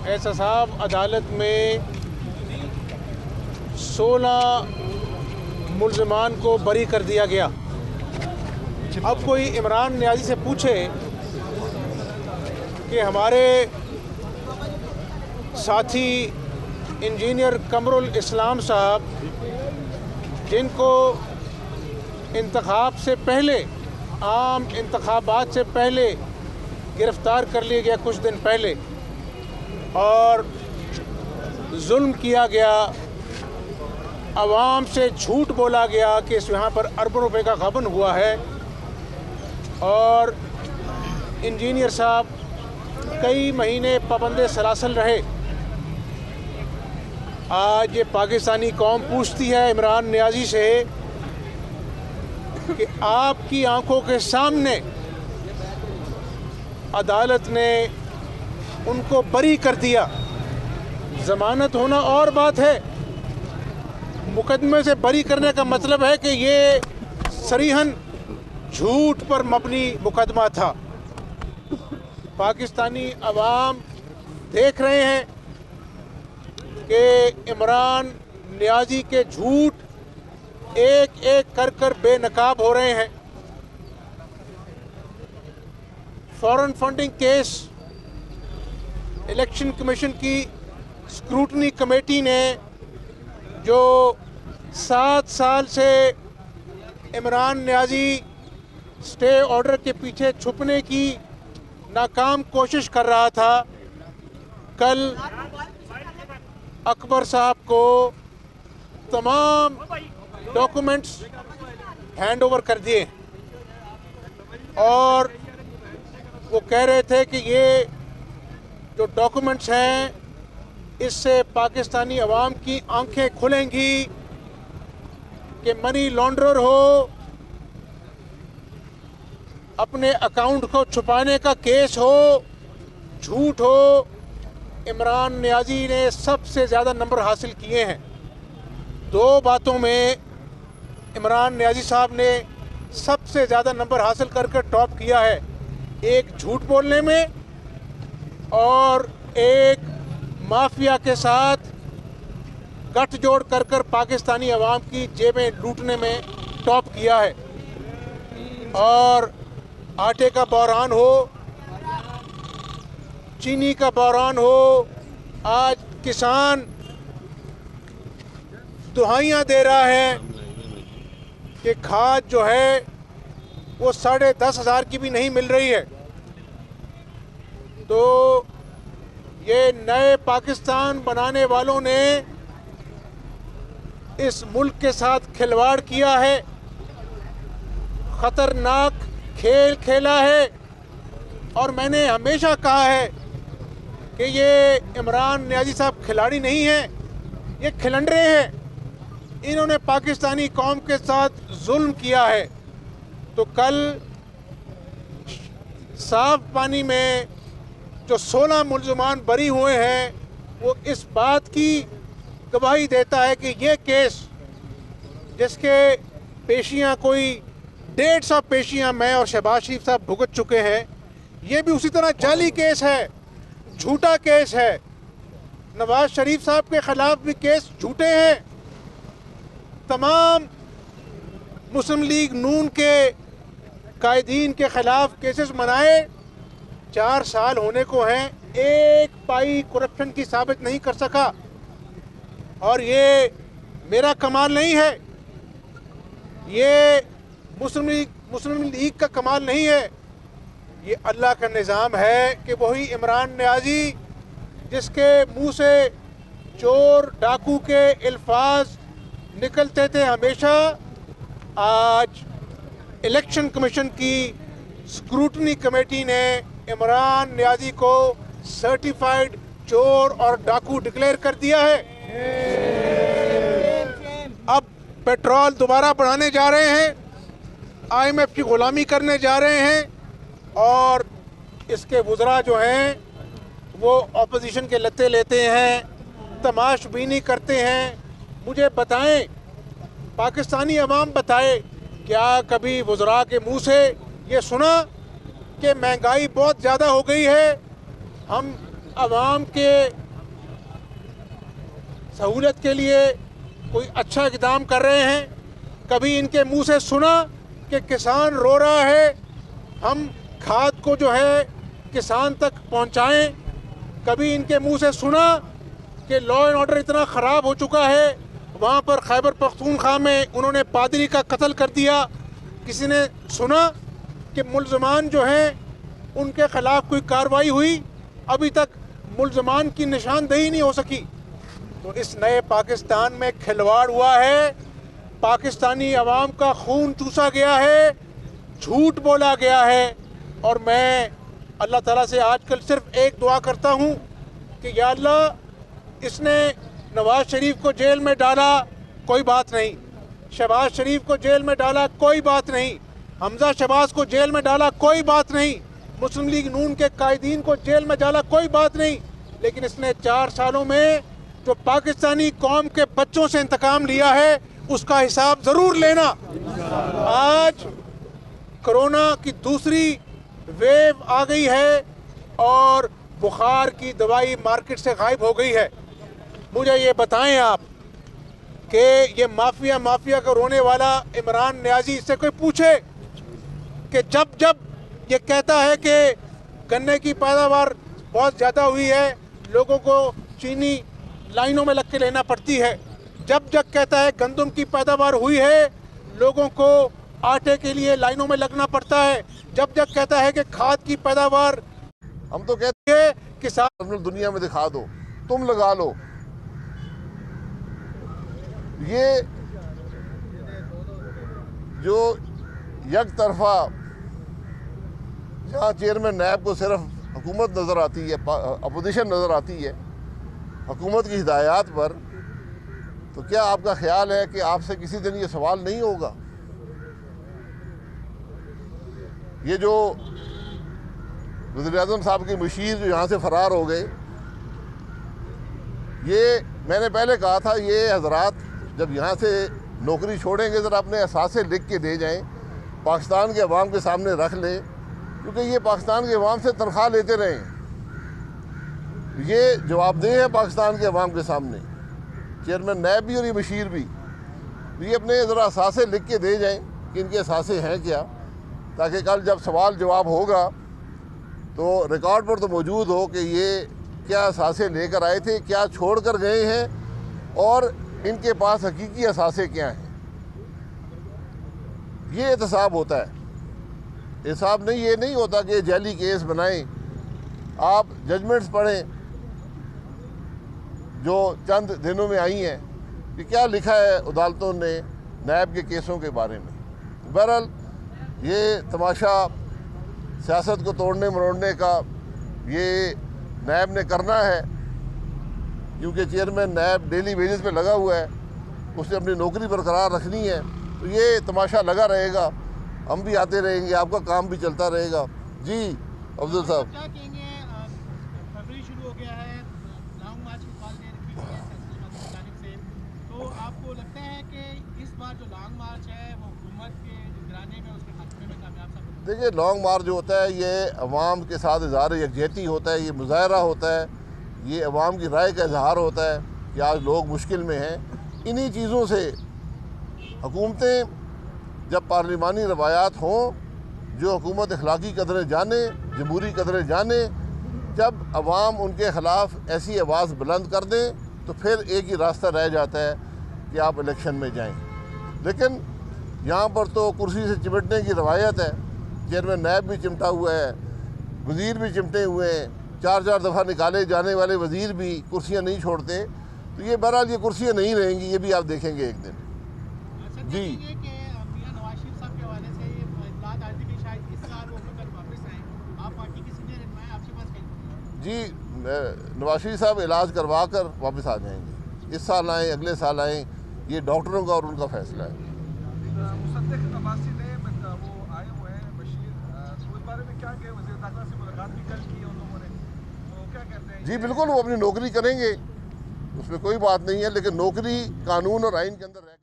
एहतसाब अदालत में 16 मुल्ज़िमान को बरी कर दिया गया। अब कोई इमरान नियाज़ी से पूछे कि हमारे साथी इंजीनियर कमरुल इस्लाम साहब, जिनको इंतखाब से पहले, आम इंतखाबात से पहले गिरफ़्तार कर लिया गया कुछ दिन पहले और जुल्म किया गया, आवाम से झूठ बोला गया कि इस यहाँ पर अरबों रुपए का गबन हुआ है, और इंजीनियर साहब कई महीने पाबंदे सलासल रहे। आज ये पाकिस्तानी कौम पूछती है इमरान नियाज़ी से कि आपकी आंखों के सामने अदालत ने उनको बरी कर दिया। ज़मानत होना और बात है, मुकदमे से बरी करने का मतलब है कि ये सरीहन झूठ पर मबनी मुकदमा था। पाकिस्तानी अवाम देख रहे हैं कि इमरान नियाज़ी के झूठ एक एक कर कर बेनकाब हो रहे हैं। Foreign funding case election commission की स्क्रूटनी कमेटी ने जो 7 साल से इमरान नियाज़ी स्टे ऑर्डर के पीछे छुपने की नाकाम कोशिश कर रहा था, कल अकबर साहब को तमाम डॉक्यूमेंट्स हैंड ओवर कर दिए और वो कह रहे थे कि ये जो डॉक्यूमेंट्स हैं इससे पाकिस्तानी अवाम की आंखें खुलेंगी कि मनी लॉन्ड्रर हो, अपने अकाउंट को छुपाने का केस हो, झूठ हो। इमरान नियाज़ी ने सबसे ज़्यादा नंबर हासिल किए हैं। 2 बातों में इमरान नियाज़ी साहब ने सबसे ज़्यादा नंबर हासिल करके टॉप किया है, एक झूठ बोलने में और एक माफिया के साथ गठजोड़ कर कर पाकिस्तानी अवाम की जेबें लूटने में टॉप किया है। और आटे का बहरान हो, चीनी का बहरान हो, आज किसान दुहाइयाँ दे रहा है कि खाद जो है वो 10,500 की भी नहीं मिल रही है। तो ये नए पाकिस्तान बनाने वालों ने इस मुल्क के साथ खिलवाड़ किया है, ख़तरनाक खेल खेला है। और मैंने हमेशा कहा है कि ये इमरान नियाज़ी साहब खिलाड़ी नहीं हैं, ये खिलंडरे हैं। इन्होंने पाकिस्तानी कौम के साथ जुल्म किया है। तो कल साफ पानी में जो 16 मुल्ज़िमान बरी हुए हैं वो इस बात की गवाही देता है कि ये केस, जिसके पेशियां कोई 150 पेशियां मैं और शहबाज शरीफ साहब भुगत चुके हैं, ये भी उसी तरह जाली केस है, झूठा केस है। नवाज शरीफ साहब के ख़िलाफ़ भी केस झूठे हैं। तमाम मुस्लिम लीग नून के कायदीन के ख़िलाफ़ केसेस मनाए, 4 साल होने को हैं, एक पाई करप्शन की साबित नहीं कर सका। और ये मेरा कमाल नहीं है, ये मुस्लिम लीग का कमाल नहीं है, ये अल्लाह का निज़ाम है कि वही इमरान नियाज़ी जिसके मुंह से चोर डाकू के अल्फाज निकलते थे हमेशा, आज इलेक्शन कमीशन की स्क्रूटनी कमेटी ने इमरान नियाज़ी को सर्टिफाइड चोर और डाकू डिक्लेयर कर दिया है। अब पेट्रोल दोबारा बढ़ाने जा रहे हैं, IMF की ग़ुलामी करने जा रहे हैं और इसके वज़रा जो हैं वो ऑपोजिशन के लत्ते लेते हैं, तमाशबीनी करते हैं। मुझे बताएं, पाकिस्तानी अवाम बताए, क्या कभी वज़रा के मुंह से ये सुना कि महंगाई बहुत ज़्यादा हो गई है, हम आवाम के सहूलत के लिए कोई अच्छा इक़दाम कर रहे हैं। कभी इनके मुंह से सुना कि किसान रो रहा है, हम खाद को जो है किसान तक पहुंचाएं। कभी इनके मुंह से सुना कि लॉ एंड ऑर्डर इतना ख़राब हो चुका है, वहाँ पर खैबर पख्तूनख्वा में उन्होंने पादरी का कत्ल कर दिया। किसी ने सुना कि मुल्ज़मान जो हैं उनके ख़िलाफ़ कोई कार्रवाई हुई? अभी तक मुल्ज़मान की निशानदेही नहीं हो सकी। तो इस नए पाकिस्तान में खिलवाड़ हुआ है, पाकिस्तानी अवाम का खून चूसा गया है, झूठ बोला गया है। और मैं अल्लाह ताला से आजकल सिर्फ एक दुआ करता हूँ कि या अल्लाह, इसने नवाज़ शरीफ को जेल में डाला, कोई बात नहीं। शहबाज शरीफ को जेल में डाला, कोई बात नहीं। हमजा शहबाज को जेल में डाला, कोई बात नहीं। मुस्लिम लीग नून के कायदीन को जेल में डाला, कोई बात नहीं। लेकिन इसने 4 सालों में जो पाकिस्तानी कौम के बच्चों से इंतकाम लिया है, उसका हिसाब ज़रूर लेना। आज कोरोना की दूसरी वेव आ गई है और बुखार की दवाई मार्केट से गायब हो गई है। मुझे ये बताएं आप कि ये माफिया का रोने वाला इमरान नियाजी, इससे कोई पूछे कि जब जब ये कहता है कि गन्ने की पैदावार बहुत ज़्यादा हुई है, लोगों को चीनी लाइनों में लग के लेना पड़ती है, जब जब कहता है गंदम की पैदावार हुई है, लोगों को आटे के लिए लाइनों में लगना पड़ता है, जब जब कहता है कि खाद की पैदावार, हम तो कहते हैं किसान दुनिया में दिखा दो, तुम लगा लो। ये जो एक तरफा जहाँ चेयरमैन नैब को सिर्फ हुकूमत नज़र आती है, अपोजिशन नज़र आती है हुकूमत की हिदायत पर, तो क्या आपका ख्याल है कि आपसे किसी दिन ये सवाल नहीं होगा? ये जो वज़ीर-ए-आज़म साहब के मुशीर जो यहाँ से फ़रार हो गए, ये मैंने पहले कहा था, ये हजरात जब यहाँ से नौकरी छोड़ेंगे ज़रा अपने असासे लिख के दे जाएं, पाकिस्तान के अवाम के सामने रख लें, क्योंकि ये पाकिस्तान के अवाम से तनख्वाह लेते रहे हैं। ये जवाबदेह है पाकिस्तान के अवाम के सामने, चेयरमैन नैब भी और ये बशीर भी। ये अपने ज़रा असासे लिख के दे जाएं कि इनके असासे हैं क्या, ताकि कल जब सवाल जवाब होगा तो रिकॉर्ड पर तो मौजूद हो कि ये क्या असासे लेकर आए थे, क्या छोड़ कर गए हैं और इनके पास हकीकी असासे क्या हैं। ये एहतसाब होता है, हिसाब नहीं, ये नहीं होता कि जैली केस बनाएं। आप जजमेंट्स पढ़ें जो चंद दिनों में आई हैं कि क्या लिखा है अदालतों ने नैब के केसों के बारे में। बहरहाल ये तमाशा सियासत को तोड़ने मरोड़ने का ये नैब ने करना है, क्योंकि चेयरमैन नैब डेली बेसिस पे लगा हुआ है, उसने अपनी नौकरी बरकरार रखनी है, तो ये तमाशा लगा रहेगा, हम भी आते रहेंगे, आपका काम भी चलता रहेगा। जी अफजल साहब, क्या कहेंगे? फरवरी शुरू हो गया है, लॉन्ग मार्च की कॉल दे रखी हुई है की जानिब से, तो आपको लगता है कि इस बार जो लॉन्ग मार्च है वो हुकूमत के गिराने में, उसके खात्मे में कामयाब साबित होगा? देखिए, लॉन्ग मार्च जो होता है ये अवाम के साथ इजहार यकजहती होता है, ये मुजाहरा होता है, ये अवाम की राय का इजहार होता है कि आज लोग मुश्किल में हैं। इन्हीं चीज़ों से हुकूमतें जब पार्लिमानी रवायात हों, जो हुकूमत अखलाकी कदरें जाने, जमहूरी कदरें जाने, जब अवाम उनके ख़िलाफ़ ऐसी आवाज़ बुलंद कर दें, तो फिर एक ही रास्ता रह जाता है कि आप इलेक्शन में जाएं। लेकिन यहाँ पर तो कुर्सी से चिमटने की रवायत है, चेयरमैन नैब भी चिमटा हुआ है, वज़ीर भी चिमटे हुए हैं, 4-4 दफ़ा निकाले जाने वाले वज़ीर भी कुर्सियाँ नहीं छोड़ते। तो ये बहरहाल ये कुर्सियाँ नहीं रहेंगी, ये भी आप देखेंगे एक दिन। जी जी, नवाज शरीफ साहब इलाज करवा कर वापस आ जाएंगे। इस साल आएँ, अगले साल आएँ, ये डॉक्टरों का और उनका फैसला है। मुसद्दिक अब्बासी ने वो आए हुए हैं बशीर, तो इस बारे में क्या कहे? वज़ीर दाखिला से मुलाकात भी कल की है उन लोगों ने, तो क्या कहते हैं? जी बिल्कुल, वो अपनी नौकरी करेंगे, उसमें कोई बात नहीं है, लेकिन नौकरी कानून और आइन के अंदर रहकर